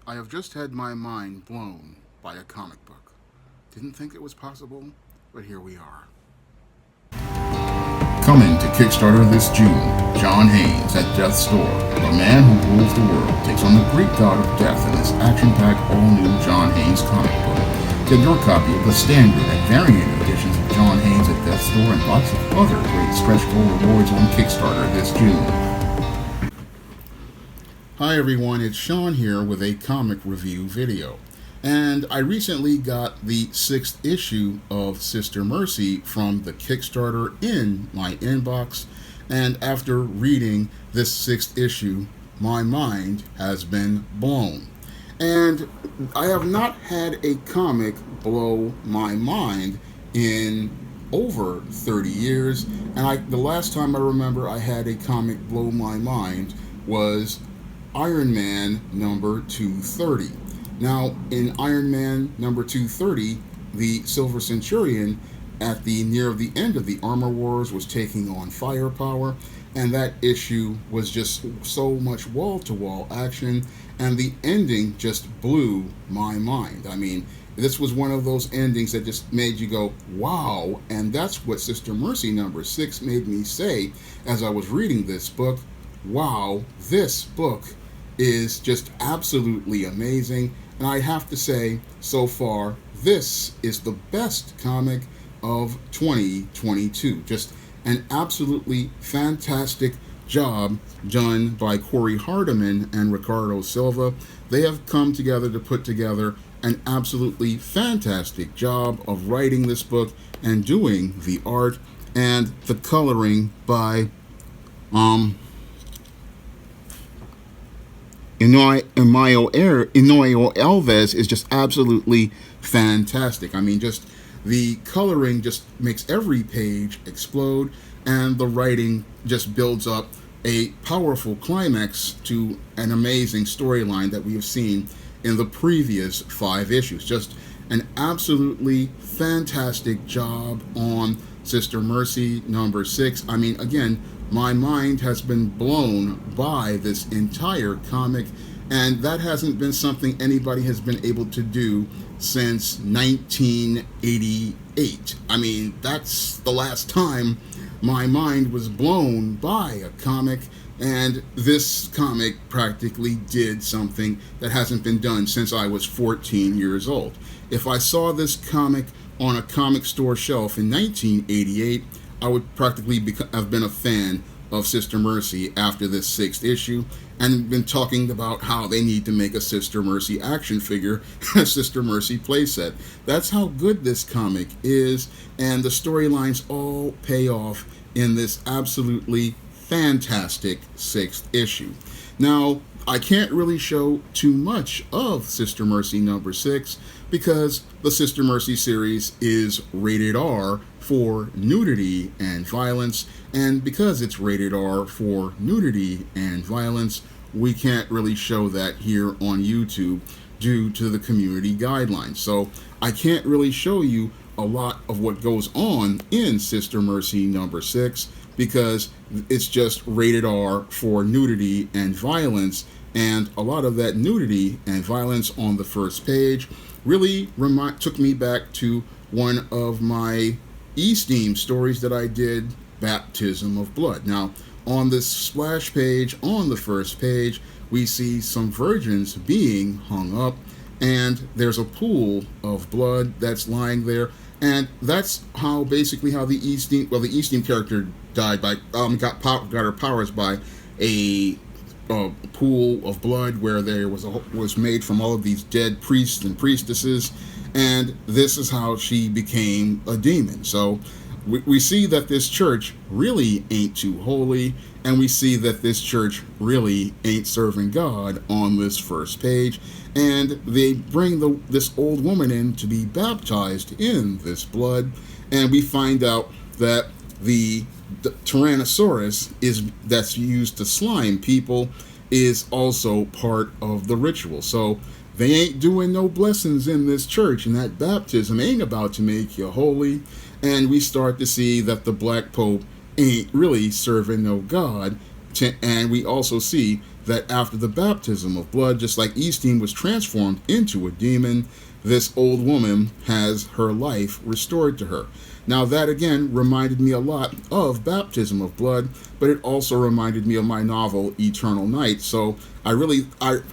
I have just had my mind blown by a comic book. Didn't think it was possible, but here we are. Coming to Kickstarter this June, John Haynes at Death's Door, the man who rules the world, takes on the Greek god of death in this action-packed all-new John Haynes comic book. Get your copy of the standard and variant editions of John Haynes at Death's Door and lots of other great stretch goal rewards on Kickstarter this June. Hi everyone, it's Sean here with a comic review video. And I recently got the 6th issue of Sister Mercy from the Kickstarter in my inbox, and after reading this 6th issue, my mind has been blown. And I have not had a comic blow my mind in over 30 years, and the last time I remember I had a comic blow my mind was Iron Man number 230. Now, in Iron Man number 230, the Silver Centurion, at the near the end of the Armor Wars, was taking on Firepower, and that issue was just so much wall-to-wall action, and the ending just blew my mind. I mean, this was one of those endings that just made you go, wow, and that's what Sister Mercy number 6 made me say as I was reading this book. Wow, this book is just absolutely amazing, and I have to say, so far, this is the best comic of 2022. Just an absolutely fantastic job done by Corey Hardiman and Ricardo Silva. They have come together to put together an absolutely fantastic job of writing this book and doing the art and the coloring by Inoio Alves is just absolutely fantastic. I mean, just the coloring just makes every page explode, and the writing just builds up a powerful climax to an amazing storyline that we have seen in the previous 5 issues. Just an absolutely fantastic job on Sister Mercy number 6. I mean, again, my mind has been blown by this entire comic, and that hasn't been something anybody has been able to do since 1988. I mean, that's the last time my mind was blown by a comic, and this comic practically did something that hasn't been done since I was 14 years old. If I saw this comic on a comic store shelf in 1988, I would practically have been a fan of Sister Mercy after this 6th issue, and been talking about how they need to make a Sister Mercy action figure, a Sister Mercy playset. That's how good this comic is, and the storylines all pay off in this absolutely fantastic 6th issue. Now, I can't really show too much of Sister Mercy number 6 because the Sister Mercy series is rated R for nudity and violence, and because it's rated R for nudity and violence, we can't really show that here on YouTube due to the community guidelines. So I can't really show you a lot of what goes on in Sister Mercy number 6 because it's just rated R for nudity and violence, and a lot of that nudity and violence on the first page really took me back to one of my E-Steam stories that I did, Baptism of Blood. Now, on this splash page, on the first page, we see some virgins being hung up, and there's a pool of blood that's lying there, and that's how basically how the E-Steam character died by got her powers by a pool of blood where there was made from all of these dead priests and priestesses, and this is how she became a demon. So we see that this church really ain't too holy, and we see that this church really ain't serving God on this first page, and they bring this old woman in to be baptized in this blood, and we find out that the Tyrannosaurus that's used to slime people is also part of the ritual. So they ain't doing no blessings in this church, and that baptism ain't about to make you holy. And we start to see that the Black Pope ain't really serving no God, and we also see that after the baptism of blood, just like Eastine was transformed into a demon, this old woman has her life restored to her. Now that again reminded me a lot of Baptism of Blood, but it also reminded me of my novel Eternal Night. So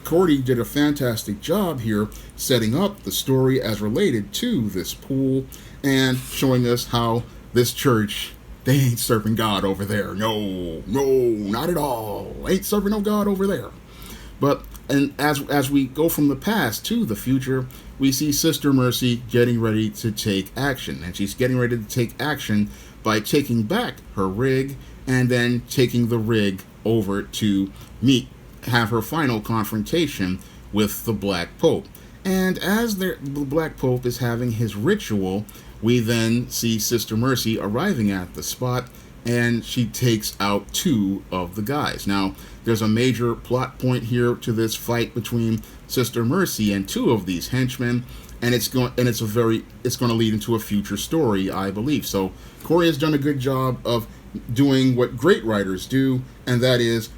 Cordy did a fantastic job here setting up the story as related to this pool and showing us how this church, they ain't serving God over there. No, not at all. Ain't serving no God over there. But and as we go from the past to the future, we see Sister Mercy getting ready to take action. And she's getting ready to take action by taking back her rig and then taking the rig over to have her final confrontation with the Black Pope. And as the Black Pope is having his ritual, we then see Sister Mercy arriving at the spot, and she takes out 2 of the guys. Now, there's a major plot point here to this fight between Sister Mercy and 2 of these henchmen, and it's going to lead into a future story, I believe. So Corey has done a good job of doing what great writers do, and that is,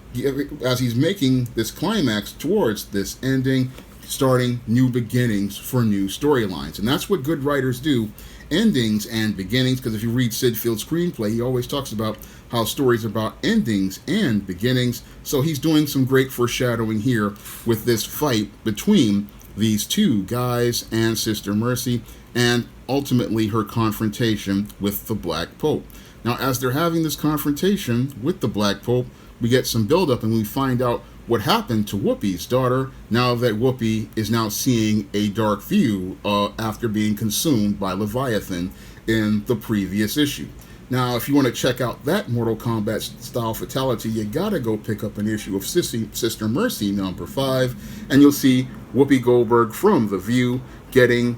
as he's making this climax towards this ending, starting new beginnings for new storylines. And that's what good writers do, endings and beginnings, because if you read Sid Field's screenplay, he always talks about how stories are about endings and beginnings. So he's doing some great foreshadowing here with this fight between these 2 guys and Sister Mercy, and ultimately her confrontation with the Black Pope. Now, as they're having this confrontation with the Black Pope, we get some buildup and we find out what happened to Whoopi's daughter now that Whoopi is now seeing a dark view after being consumed by Leviathan in the previous issue. Now, if you want to check out that Mortal Kombat style fatality, you gotta go pick up an issue of Sister Mercy number 5, and you'll see Whoopi Goldberg from The View getting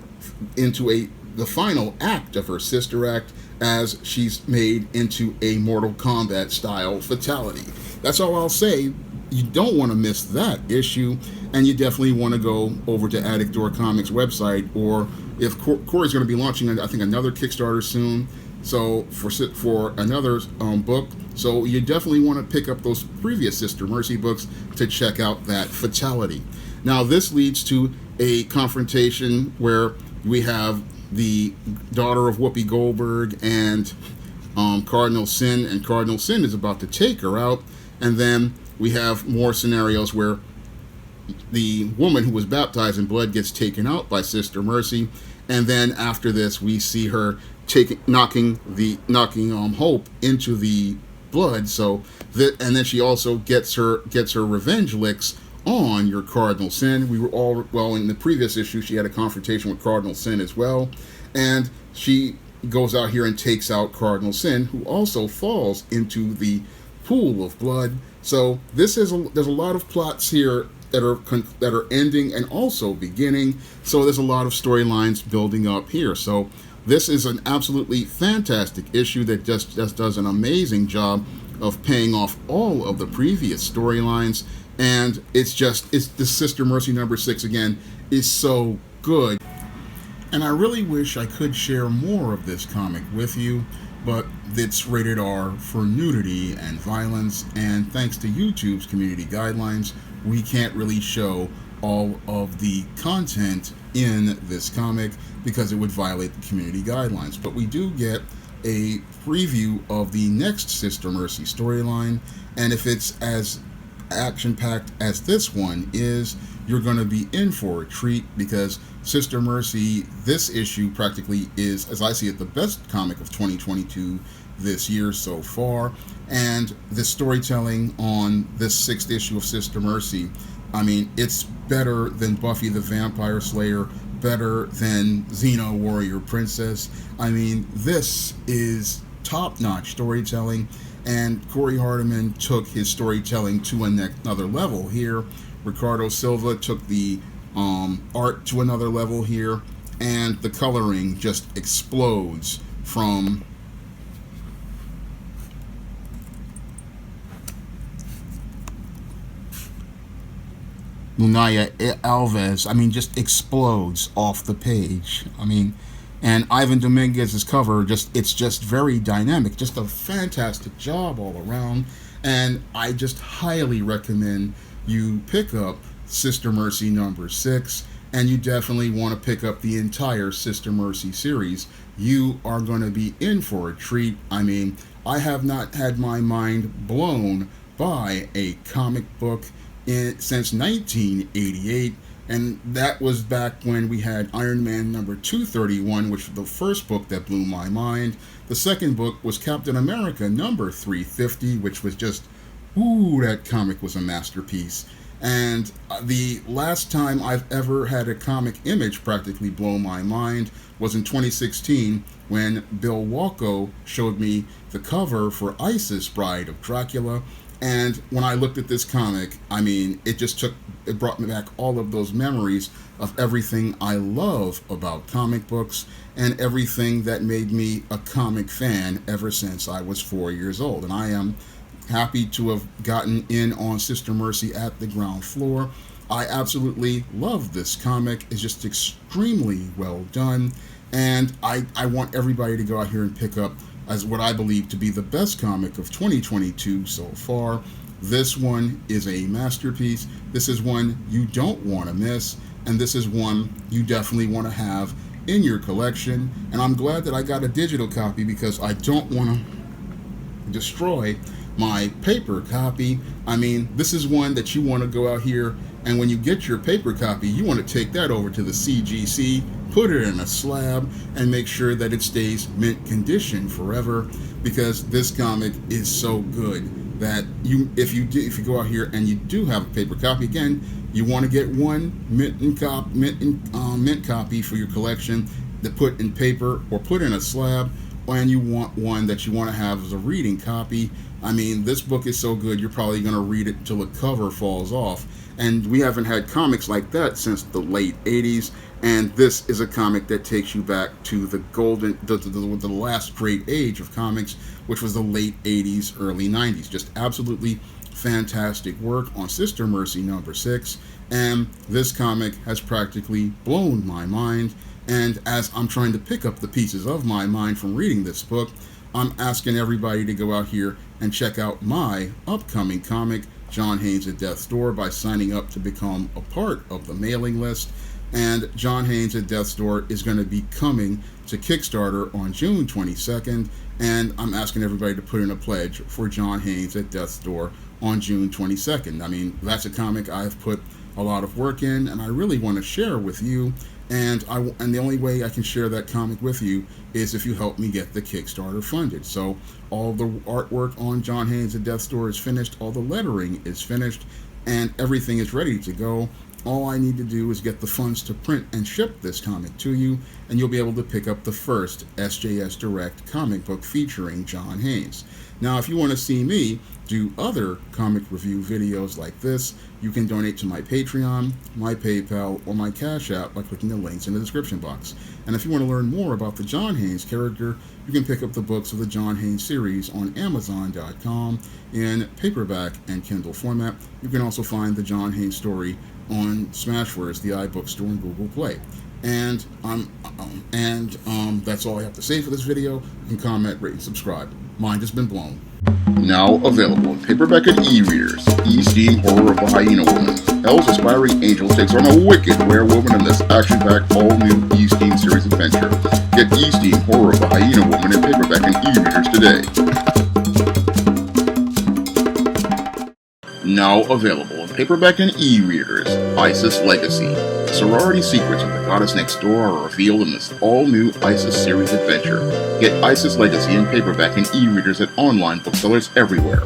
into the final act of her sister act as she's made into a Mortal Kombat style fatality. That's all I'll say. You don't want to miss that issue, and you definitely want to go over to Attic Door Comics website, or if Corey's going to be launching, I think, another Kickstarter soon, so for another book, so you definitely want to pick up those previous Sister Mercy books to check out that fatality. Now, this leads to a confrontation where we have the daughter of Whoopi Goldberg and Cardinal Sin, and Cardinal Sin is about to take her out, and then we have more scenarios where the woman who was baptized in blood gets taken out by Sister Mercy, and then after this we see her knocking Hope into the blood. So and then she also gets her revenge licks on your Cardinal Sin. We were all in the previous issue she had a confrontation with Cardinal Sin as well, and she goes out here and takes out Cardinal Sin, who also falls into the pool of blood. So there's a lot of plots here that are ending and also beginning. So there's a lot of storylines building up here. So this is an absolutely fantastic issue that just does an amazing job of paying off all of the previous storylines. And it's the Sister Mercy number 6 again is so good. And I really wish I could share more of this comic with you, but it's rated R for nudity and violence, and thanks to YouTube's community guidelines, we can't really show all of the content in this comic because it would violate the community guidelines. But we do get a preview of the next Sister Mercy storyline, and if it's as action-packed as this one is, you're going to be in for a treat, because Sister Mercy, this issue practically is, as I see it, the best comic of 2022 this year so far. And the storytelling on this 6th issue of Sister Mercy, I mean, it's better than Buffy the Vampire Slayer, better than Xena Warrior Princess. I mean, this is top-notch storytelling, and Corey Hardiman took his storytelling to another level here. Ricardo Silva took the art to another level here, and the coloring just explodes from Lunaya Alves. I mean, just explodes off the page. I mean, and Ivan Dominguez's cover, it's just very dynamic, just a fantastic job all around, and I just highly recommend you pick up Sister Mercy number 6, and you definitely want to pick up the entire Sister Mercy series. You are going to be in for a treat. I mean, I have not had my mind blown by a comic book since 1988, and that was back when we had Iron Man number 231, which was the first book that blew my mind. The second book was Captain America number 350, which was just, ooh, that comic was a masterpiece. And the last time I've ever had a comic image practically blow my mind was in 2016 when Bill Walko showed me the cover for Isis, Bride of Dracula. And when I looked at this comic, I mean, it brought me back all of those memories of everything I love about comic books and everything that made me a comic fan ever since I was 4 years old. And I am happy to have gotten in on Sister Mercy at the ground floor. I absolutely love this comic. It's just extremely well done, and I want everybody to go out here and pick up as what I believe to be the best comic of 2022 so far. This one is a masterpiece. This is one you don't want to miss, and this is one you definitely want to have in your collection. And I'm glad that I got a digital copy because I don't want to destroy my paper copy. I mean, this is one that you want to go out here, and when you get your paper copy, you want to take that over to the CGC, put it in a slab, and make sure that it stays mint condition forever, because this comic is so good that if you go out here and you do have a paper copy, again, you want to get one mint copy for your collection to put in paper or put in a slab, and you want one that you want to have as a reading copy. I mean, this book is so good, you're probably going to read it until the cover falls off. And we haven't had comics like that since the late 80s. And this is a comic that takes you back to the the last great age of comics, which was the late 80s, early 90s. Just absolutely fantastic work on Sister Mercy number 6. And this comic has practically blown my mind. And as I'm trying to pick up the pieces of my mind from reading this book, I'm asking everybody to go out here and check out my upcoming comic, John Haynes at Death's Door, by signing up to become a part of the mailing list. And John Haynes at Death's Door is going to be coming to Kickstarter on June 22nd, and I'm asking everybody to put in a pledge for John Haynes at Death's Door on June 22nd. I mean, that's a comic I've put a lot of work in, and I really want to share with you. And the only way I can share that comic with you is if you help me get the Kickstarter funded. So all the artwork on John Haynes at Death's Door is finished, all the lettering is finished, and everything is ready to go. All I need to do is get the funds to print and ship this comic to you, and you'll be able to pick up the first SJS Direct comic book featuring John Haynes. Now, if you want to see me do other comic review videos like this, you can donate to my Patreon, my PayPal, or my Cash App by clicking the links in the description box. And if you want to learn more about the John Haynes character, you can pick up the books of the John Haynes series on Amazon.com in paperback and Kindle format. You can also find the John Haynes story on Smashwords, the iBookstore, and Google Play. And that's all I have to say for this video. You can comment, rate, and subscribe. Mind has been blown. Now available in paperback and e-readers. E-Steam Horror of the Hyena Woman. Hell's aspiring angel takes on a wicked werewolf in this action-packed all-new E-Steam series adventure. Get E-Steam Horror of the Hyena Woman in paperback and e-readers today. Now available in paperback and e-readers, Isis Legacy. The sorority secrets of the goddess next door are revealed in this all-new Isis series adventure. Get Isis Legacy in paperback and e-readers at online booksellers everywhere.